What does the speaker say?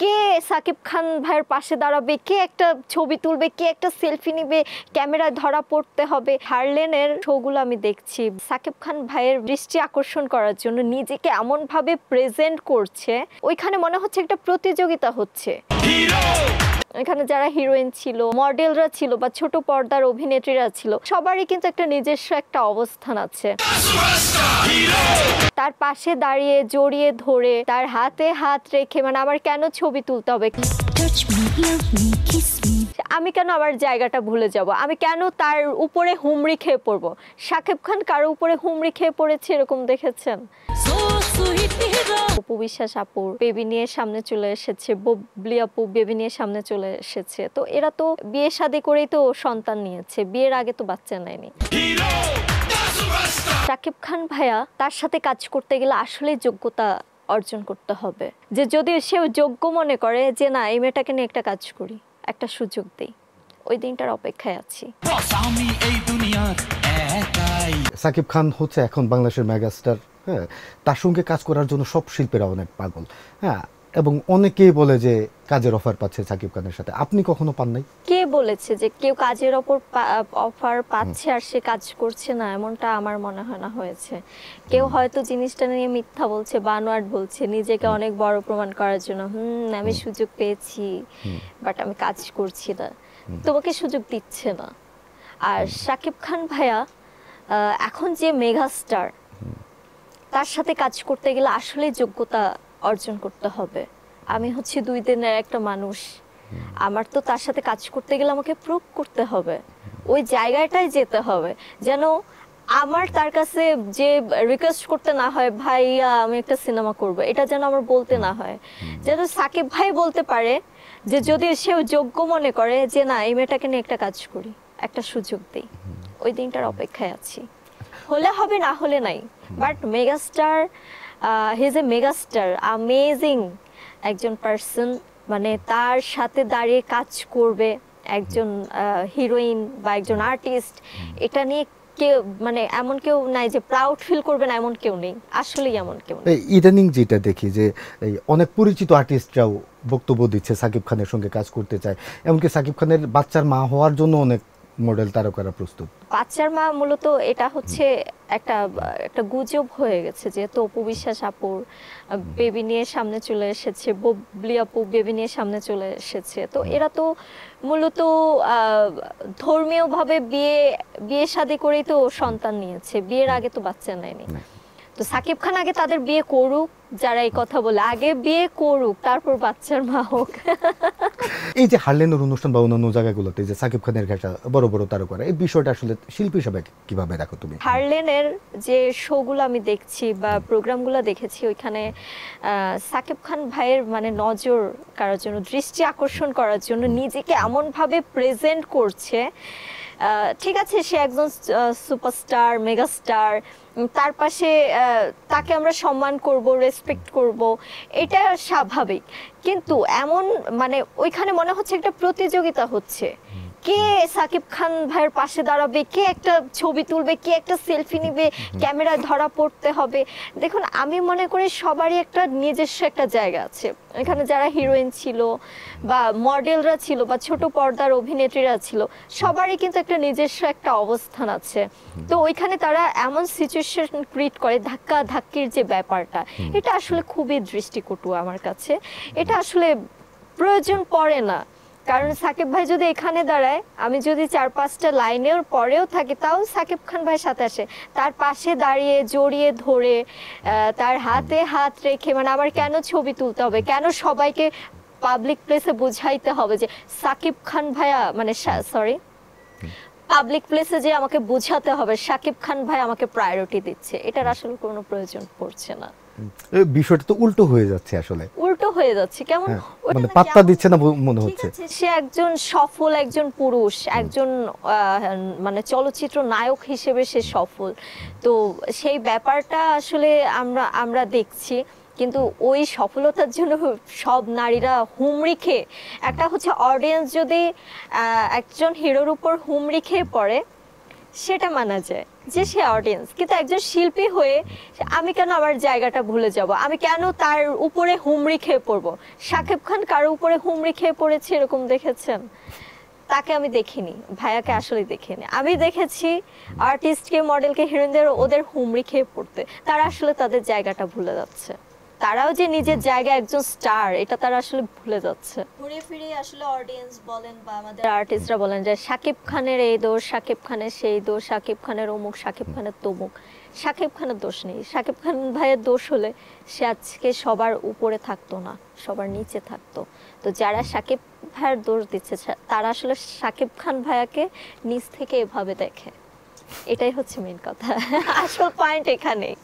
কে সাকিব খান ভাইয়ের পাশে দাঁড়াবে, কে একটা ছবি তুলবে, কে একটা সেলফি নিবে, ক্যামেরায় ধরা পড়তে হবে। হারলেনের শোগুলো আমি দেখছি, সাকিব খান ভাইয়ের দৃষ্টি আকর্ষণ করার জন্য নিজেকে এমন ভাবে প্রেজেন্ট করছে, ওইখানে মনে হচ্ছে একটা প্রতিযোগিতা হচ্ছে। এখানে যারা হিরোইন ছিল, মডেলরা ছিল বা ছোট পর্দার অভিনেত্রীরা ছিল, সবারই কিন্তু একটা নিজস্ব একটা অবস্থান আছে। তার পাশে দাঁড়িয়ে জড়িয়ে ধরে তার হাতে হাত রেখে, মানে আমার কেন ছবি তুলতে হবে, আমি কেন আমার জায়গাটা ভুলে যাব, আমি কেন তার উপরে হুমড়ি খেয়ে পড়বো। শাকিব খান কারো উপরে হুমড়ি খেয়ে পড়েছে এরকম দেখেছেন? অপু বিশ্বাস আপুর বেবি নিয়ে সামনে চলে এসেছে, বুবলি আপু বেবি নিয়ে সামনে চলে এসেছে। তো এরা তো বিয়ে শাদী করেই তো সন্তান নিয়েছে, বিয়ের আগে তো বাচ্চা নেয়নি। শাকিব খান ভাইয়া, তার সাথে কাজ করতে গেলে আসলে যোগ্যতা অর্জন করতে হবে। যে যদি সে যোগ্য মনে করে যে না এই মেয়েটাকে নিয়ে একটা কাজ করি, একটা সুযোগ দেই, ওই দিনটার অপেক্ষায় আছি। সাকিব খান হচ্ছে এখন বাংলাদেশের মেগাস্টার। হ্যাঁ, তার সঙ্গে কাজ করার জন্য সব শিল্পীরা অনেক পাগল। হ্যাঁ, এবং অনেকেই বলে যে কাজের অফার পাচ্ছে সাকিব খানের সাথে। আপনি কখনো পান নাই? কে বলেছে যে কেউ কাজের অফার পাচ্ছে আর সে কাজ করছে না? এমনটা আমার মনে হয় না হয়েছে। কেউ হয়তো জিনিসটা নিয়ে মিথ্যা বলছে, বানোয়াট বলছে, নিজেকে অনেক বড় প্রমাণ করার জন্য। আমি সুযোগ পেয়েছি, বাট আমি কাজ করছি না, তোমাকে সুযোগ দিচ্ছে না। আর শাকিব খান ভাইয়া এখন যে মেগাস্টার, তার সাথে কাজ করতে গেলে আসলে যোগ্যতা অর্জন করতে হবে। আমি হচ্ছে 2 দিনের একটা মানুষ, আমার তো তার সাথে কাজ করতে গেলে আমাকে প্রুভ করতে হবে, ওই জায়গাটায় যেতে হবে, যেন আমার তার কাছে যে রিকোয়েস্ট করতে না হয় ভাইয়া আমি একটা সিনেমা করব, এটা যেন আমার বলতে না হয়। যেন সাকিব ভাই বলতে পারে যে যদি সে যোগ্য মনে করে যে না এই মেয়েটাকে নিয়ে একটা কাজ করি, একটা সুযোগ দিই, ওই দিনটার অপেক্ষায় আছি। হলে হবে, না হলে নাই। But megastar, he is a megastar, amazing একজন পার্সন। মানে তার সাথে দাঁড়িয়ে কাজ করবে একজন হিরোইন বা একজন আর্টিস্ট, এটা নিয়ে কেউ মানে এমন কেউ নাই যে প্রাউড ফিল করবে না, এমন কেউ নেই, আসলেই এমন কেউ নেই। ইদানিং যেটা দেখি যে অনেক পরিচিত আর্টিস্টরাও বক্তব্য দিচ্ছে সাকিব খানের সঙ্গে কাজ করতে চায়, এমনকি সাকিব খানের বাচ্চার মা হওয়ার জন্য অনেক মডেল তারকারা প্রস্তুত। বাচ্চার মা মূলত এটা হচ্ছে একটা গুজব হয়ে গেছে, যেহেতু অপু বিশ্বাস আপুর বেবি নিয়ে সামনে চলে এসেছে, বুবলি আপু বেবি নিয়ে সামনে চলে এসেছে। তো এরা তো মূলত ধর্মীয়ভাবে বিয়ে শাদী করেই তো সন্তান নিয়েছে, বিয়ের আগে তো বাচ্চা নেয়নি। তো সাকিব খান আগে তাদের বিয়ে করুক, যারা এই কথা বলে আগে বিয়ে করুক, তারপর বাচ্চার মা হোক। এই যে হারলেনের অনুষ্ঠান বা অন্যান্য জায়গাগুলোতে যে সাকিব খানের ঘাটা বড় বড় তারকারা, এই বিষয়টা আসলে শিল্পী হিসাবে কিভাবে দেখো তুমি? হারলেনের যে শোগুলো আমি দেখছি বা প্রোগ্রামগুলো দেখেছি, ওইখানে সাকিব খান ভাইয়ের মানে নজর কারার জন্য, দৃষ্টি আকর্ষণ করার জন্য নিজেকে এমন ভাবে প্রেজেন্ট করছে। ঠিক আছে, সে একজন সুপারস্টার, মেগাস্টার, তার পাশে তাকে আমরা সম্মান করব, রেসপেক্ট করব, এটা স্বাভাবিক। কিন্তু এমন মানে ওইখানে মনে হচ্ছে একটা প্রতিযোগিতা হচ্ছে, কে সাকিব খান ভাইয়ের পাশে দাঁড়াবে, কে একটা ছবি তুলবে, কে একটা সেলফি নিবে, ক্যামেরায় ধরা পড়তে হবে। দেখুন, আমি মনে করি সবারই একটা নিজস্ব একটা জায়গা আছে। এখানে যারা হিরোইন ছিল বা মডেলরা ছিল বা ছোট পর্দার অভিনেত্রীরা ছিল, সবারই কিন্তু একটা নিজস্ব একটা অবস্থান আছে। তো ওইখানে তারা এমন সিচুয়েশন ক্রিয়েট করে, ধাক্কা ধাক্কির যে ব্যাপারটা, এটা আসলে খুবই দৃষ্টিকটু আমার কাছে। এটা আসলে প্রয়োজন পড়ে না। কারণ সাকিব ভাই যদি এখানে দাঁড়ায়, আমি যদি 4-5টা লাইনের পরেও থাকি, তাও সাকিব খান ভাই সাথে আসে, তার পাশে দাঁড়িয়ে জড়িয়ে ধরে তার হাতে হাত রেখে, মানে আমার কেন ছবি তুলতে হবে, কেন সবাইকে পাবলিক প্লেসে বুঝাইতে হবে যে সাকিব খান ভাইয়া মানে সরি পাবলিক প্লেসে যে আমাকে বোঝাতে হবে সাকিব খান ভাই আমাকে প্রায়োরিটি দিচ্ছে, এটার আসলে কোনো প্রয়োজন পড়ছে না। বিষয়টা তো উল্টো হয়ে যাচ্ছে, আসলে উল্টো হয়ে যাচ্ছে। কেমন? মানে পাত্তা দিচ্ছে না মনে হচ্ছে। সে একজন সফল একজন পুরুষ, একজন মানে চলচ্চিত্র নায়ক হিসেবে সে সফল। তো সেই ব্যাপারটা আসলে আমরা দেখছি, কিন্তু ওই সফলতার জন্য সব নারীরা হুমড়ি খেয়ে, একটা হচ্ছে অডিয়েন্স যদি একজন হিরোর উপর হুমড়ি খেয়ে পড়ে, সেটা মানা যায়। যে সে অডিয়েন্স, কিন্তু একজন শিল্পী হয়ে আমি কেন আমার জায়গাটা ভুলে যাব, আমি কেন তার উপরে হুমড়ি খেয়ে পড়বো? শাকিব খান কারো উপরে হুমড়ি খেয়ে পড়েছে এরকম দেখেছেন? তাকে আমি দেখিনি, ভাইয়াকে আসলে দেখিনি। আমি দেখেছি আর্টিস্টকে, মডেলকে, হিরোইনদের ওদের হুমড়ি খেয়ে পড়তে, তারা আসলে তাদের জায়গাটা ভুলে যাচ্ছে। তারাও যে নিজের জায়গায় একজন স্টার এটা তারা আসলে ভুলে যাচ্ছে। ঘুরে ফিরে আসলে অডিয়েন্স বলেন বা আমাদের আর্টিস্টরা বলেন যে শাকিব খানের এই দোষ, শাকিব খানের সেই দোষ, শাকিব খানের অমুক, শাকিব খানের তমুক। শাকিব খানের দোষ নেই। শাকিব খান ভাইয়ের দোষ হলে সে আজকে সবার উপরে থাকতো না, সবার নিচে থাকতো। তো যারা শাকিব ভাইয়ের দোষ দিচ্ছে তারা আসলে শাকিব খান ভাইয়াকে নিচ থেকে এভাবে দেখে। এটাই হচ্ছে মেইন কথা, আসল পয়েন্ট এখানেই।